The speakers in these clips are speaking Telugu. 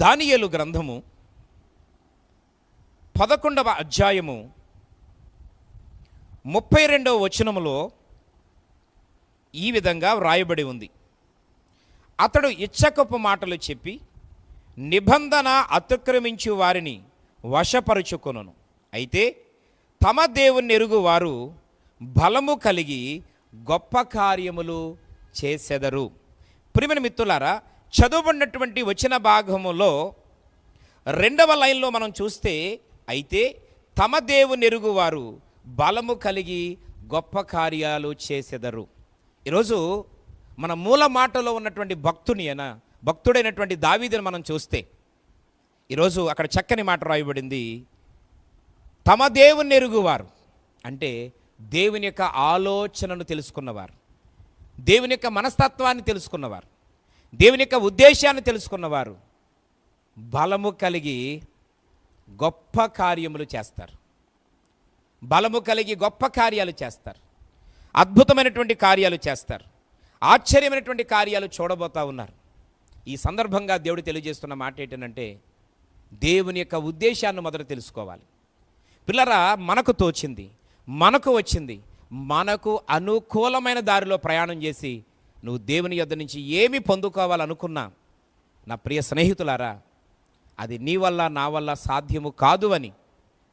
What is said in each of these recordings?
దానియేలు గ్రంథము 11వ అధ్యాయము 32వ వచనములో ఈ విధంగా వ్రాయబడి ఉంది. అతడు ఇచ్చకపు మాటలు చెప్పి నిబంధన అతిక్రమించు వారిని వశపరుచుకొనును. అయితే తమ దేవుని ఎరుగు వారు బలము కలిగి గొప్ప కార్యములు చేసెదరు. ప్రియమైన మిత్రులారా, చదువుబడినటువంటి వచన భాగములో 2వ లైన్లో మనం చూస్తే, అయితే తమ దేవుని ఎరుగు వారు బలము కలిగి గొప్ప కార్యాలు చేసెదరు. ఈరోజు మన మూల మాటలో ఉన్నటువంటి భక్తుడైనటువంటి దావీదుని మనం చూస్తే, ఈరోజు అక్కడ చక్కని మాట రాయబడింది, తమ దేవుని ఎరుగువారు అంటే దేవుని యొక్క ఆలోచనను తెలుసుకున్నవారు, దేవుని యొక్క మనస్తత్వాన్ని తెలుసుకున్నవారు, దేవుని యొక్క ఉద్దేశాన్ని తెలుసుకున్నవారు బలము కలిగి గొప్ప కార్యములు చేస్తారు. బలము కలిగి గొప్ప కార్యాలు చేస్తారు, అద్భుతమైనటువంటి కార్యాలు చేస్తారు, ఆశ్చర్యమైనటువంటి కార్యాలు చూడబోతా ఉన్నారు. ఈ సందర్భంగా దేవుడు తెలియజేస్తున్న మాట ఏంటంటే, దేవుని యొక్క ఉద్దేశాన్ని మొదట తెలుసుకోవాలి. పిల్లరా, మనకు తోచింది, మనకు వచ్చింది, మనకు అనుకూలమైన దారిలో ప్రయాణం చేసి నువ్వు దేవుని యొద్ద నుంచి ఏమి పొందుకోవాలనుకున్నా, నా ప్రియ స్నేహితులారా, అది నీ వల్ల నా వల్ల సాధ్యము కాదు అని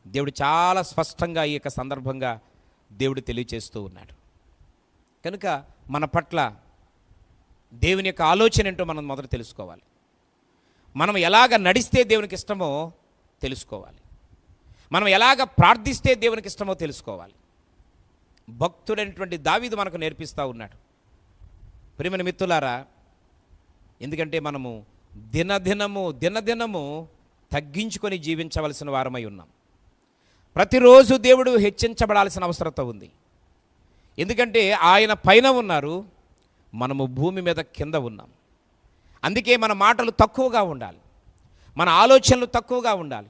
దేవుడు చాలా స్పష్టంగా ఈ యొక్క సందర్భంగా దేవుడు తెలియజేస్తూ ఉన్నాడు. కనుక మన పట్ల దేవుని యొక్క ఆలోచన ఏంటో మనం మొదట తెలుసుకోవాలి. మనం ఎలాగ నడిస్తే దేవునికి ఇష్టమో తెలుసుకోవాలి. మనం ఎలాగ ప్రార్థిస్తే దేవునికి ఇష్టమో తెలుసుకోవాలి. భక్తుడైనటువంటి దావీదు మనకు నేర్పిస్తూ ఉన్నాడు. ప్రియమైన మిత్రులారా, ఎందుకంటే మనము దినదినము తగ్గించుకొని జీవించవలసిన వారమై ఉన్నాం. ప్రతిరోజు దేవుడు హెచ్చించబడాల్సిన అవసరత ఉంది. ఎందుకంటే ఆయన పైన ఉన్నారు, మనము భూమి మీద కింద ఉన్నాం. అందుకే మన మాటలు తక్కువగా ఉండాలి, మన ఆలోచనలు తక్కువగా ఉండాలి,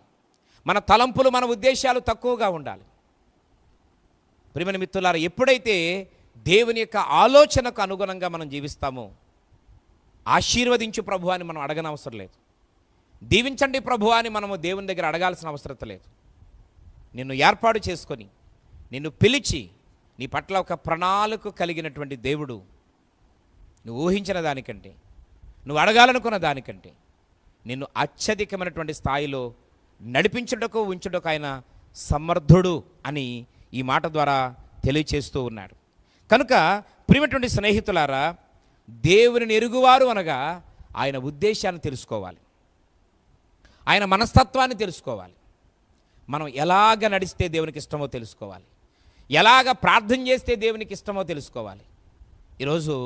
మన తలంపులు, మన ఉద్దేశాలు తక్కువగా ఉండాలి. ప్రియమైన మిత్రులారా, ఎప్పుడైతే దేవుని యొక్క ఆలోచనకు అనుగుణంగా మనం జీవిస్తామో, ఆశీర్వదించు ప్రభు అని మనం అడగనవసరం లేదు, దీవించండి ప్రభు అని మనము దేవుని దగ్గర అడగాల్సిన అవసరం లేదు. నిన్ను ఏర్పాటు చేసుకొని, నిన్ను పిలిచి, నీ పట్ల ఒక ప్రణాళిక కలిగినటువంటి దేవుడు నువ్వు ఊహించిన దానికంటే, నువ్వు అడగాలనుకున్న దానికంటే నిన్ను అత్యధికమైనటువంటి స్థాయిలో నడిపించుటకు ఉంచుటకు ఆయన సమర్థుడు అని ఈ మాట ద్వారా తెలియచేస్తూ ఉన్నాడు. కనుక ప్రియమైనటువంటి స్నేహితులారా, దేవుని ఎరుగువారు అనగా ఆయన ఉద్దేశాన్ని తెలుసుకోవాలి, ఆయన మనస్తత్వాన్ని తెలుసుకోవాలి. మనం ఎలాగ నడిస్తే దేవునికి ఇష్టమో తెలుసుకోవాలి, ఎలాగ ప్రార్థన చేస్తే దేవునికి ఇష్టమో తెలుసుకోవాలి. ఈరోజు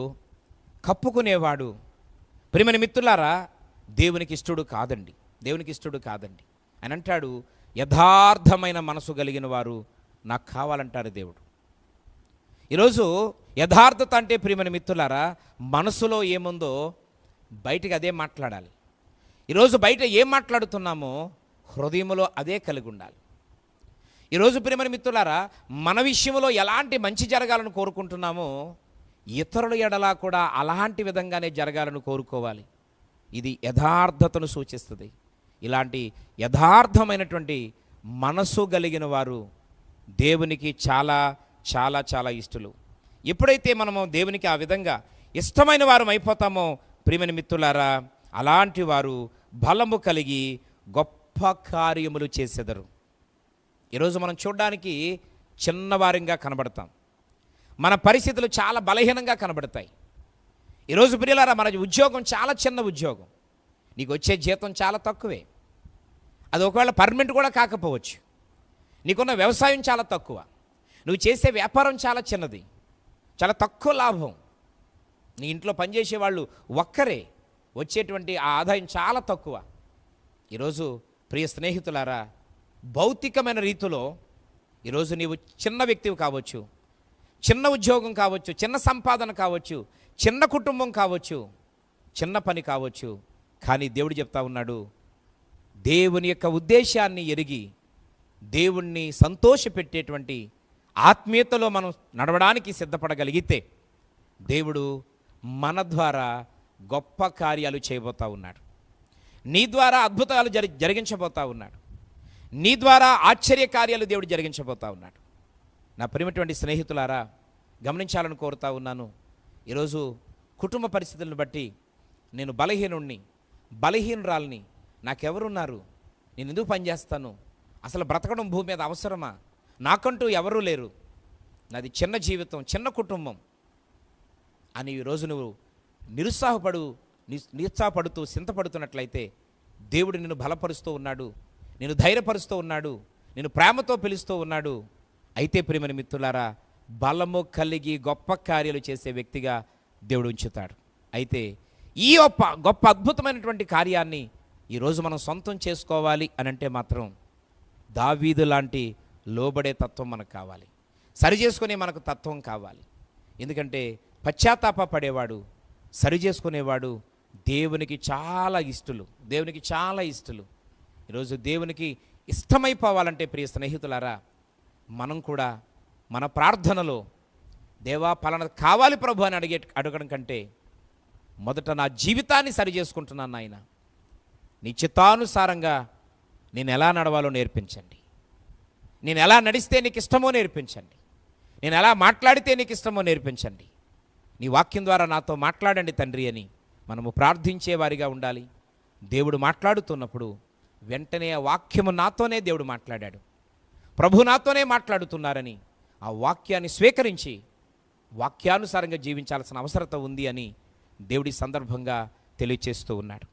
కప్పుకునేవాడు, ప్రియమైన మిత్రులారా, దేవునికి ఇష్టడు కాదండి, దేవునికి ఇష్టడు కాదండి. అని అంటాడు, యథార్థమైన మనసు కలిగిన వారు నాకు కావాలంటారు దేవుడు. ఈరోజు యథార్థత అంటే, ప్రియమైన మిత్రులారా, మనసులో ఏముందో బయటికి అదే మాట్లాడాలి. ఈరోజు బయట ఏం మాట్లాడుతున్నామో హృదయంలో అదే కలిగి ఉండాలి. ఈరోజు ప్రియమైన మిత్రులారా, మన విషయంలో ఎలాంటి మంచి జరగాలని కోరుకుంటున్నామో ఇతరుల ఎడలా కూడా అలాంటి విధంగానే జరగాలని కోరుకోవాలి. ఇది యథార్థతను సూచిస్తుంది. ఇలాంటి యథార్థమైనటువంటి మనసు కలిగిన వారు దేవునికి చాలా చాలా చాలా ఇష్టలు. ఎప్పుడైతే మనము దేవునికి ఆ విధంగా ఇష్టమైన వారు అయిపోతామో, ప్రియమైన మిత్రులారా, అలాంటి వారు బలము కలిగి గొప్ప కార్యములు చేసెదరు. ఈరోజు మనం చూడడానికి చిన్నవారంగా కనబడతాం, మన పరిస్థితులు చాలా బలహీనంగా కనబడతాయి. ఈరోజు ప్రియులారా, మన ఉద్యోగం చాలా చిన్న ఉద్యోగం, నీకు వచ్చే జీతం చాలా తక్కువే, అది ఒకవేళ పర్మనెంట్ కూడా కాకపోవచ్చు. నీకున్న వ్యవసాయం చాలా తక్కువ, నువ్వు చేసే వ్యాపారం చాలా చిన్నది, చాలా తక్కువ లాభం, నీ ఇంట్లో పనిచేసే వాళ్ళు ఒక్కరే, వచ్చేటువంటి ఆ ఆదాయం చాలా తక్కువ. ఈరోజు ప్రియ స్నేహితులారా, భౌతికమైన రీతిలో ఈరోజు నీవు చిన్న వ్యక్తివి కావచ్చు, చిన్న ఉద్యోగం కావచ్చు, చిన్న సంపాదన కావచ్చు, చిన్న కుటుంబం కావచ్చు, చిన్న పని కావచ్చు, కానీ దేవుడు చెప్తా ఉన్నాడు, దేవుని యొక్క ఉద్దేశాన్ని ఎరిగి దేవుణ్ణి సంతోషపెట్టేటువంటి ఆత్మీయతలో మనం నడవడానికి సిద్ధపడగలిగితే దేవుడు మన ద్వారా గొప్ప కార్యాలు చేయబోతూ ఉన్నాడు. నీ ద్వారా అద్భుతాలు జరిగించబోతా ఉన్నాడు. నీ ద్వారా ఆశ్చర్యకార్యాలు దేవుడు జరిగించబోతా ఉన్నాడు. నా ప్రియమైనటువంటి స్నేహితులారా, గమనించాలని కోరుతా ఉన్నాను. ఈరోజు కుటుంబ పరిస్థితులను బట్టి నేను బలహీనురాల్ని, నాకెవరున్నారు, నేను ఎందుకు పనిచేస్తాను, అసలు బ్రతకడం భూమి మీద అవసరమా, నాకంటూ ఎవరూ లేరు, నాది చిన్న జీవితం, చిన్న కుటుంబం అని ఈరోజు నువ్వు నిరుత్సాహపడుతూ చింతపడుతున్నట్లయితే దేవుడు నిన్ను బలపరుస్తూ ఉన్నాడు, నిన్ను ధైర్యపరుస్తూ ఉన్నాడు, నిన్ను ప్రేమతో పిలుస్తూ ఉన్నాడు. అయితే ప్రియమైన మిత్రులారా, బలము కలిగి గొప్ప కార్యాలు చేసే వ్యక్తిగా దేవుడు ఉంచుతాడు. అయితే ఈ గొప్ప అద్భుతమైనటువంటి కార్యాన్ని ఈరోజు మనం సొంతం చేసుకోవాలి అని అంటే మాత్రం దావీదు లాంటి లోబడే తత్వం మనకు కావాలి, సరి చేసుకునే మనకు తత్వం కావాలి. ఎందుకంటే పశ్చాత్తాపపడేవాడు, సరి చేసుకునేవాడు దేవునికి చాలా ఇష్టలు. ఈరోజు దేవునికి ఇష్టమైపోవాలంటే ప్రియ స్నేహితులారా, మనం కూడా మన ప్రార్థనలో దేవా పలానా కావాలి ప్రభు అని అడగడం కంటే మొదట నా జీవితాన్ని సరి చేసుకుంటున్నాను నాయన, నీ చిత్తానుసారంగా నేను ఎలా నడవాలో నేర్పించండి, నేను ఎలా నడిస్తే నీకు ఇష్టమో నేర్పించండి, నేను ఎలా మాట్లాడితే నీకు ఇష్టమో నేర్పించండి, నీ వాక్యం ద్వారా నాతో మాట్లాడండి తండ్రి అని మనము ప్రార్థించే వారిగా ఉండాలి. దేవుడు మాట్లాడుతున్నప్పుడు వెంటనే ఆ వాక్యము నాతోనే దేవుడు మాట్లాడాడు, ప్రభు నాతోనే మాట్లాడుతున్నారని ఆ వాక్యాన్ని స్వీకరించి వాక్యానుసారంగా జీవించాల్సిన అవసరత ఉంది అని దేవుడి సందర్భంగా తెలియచేస్తూ ఉన్నాడు.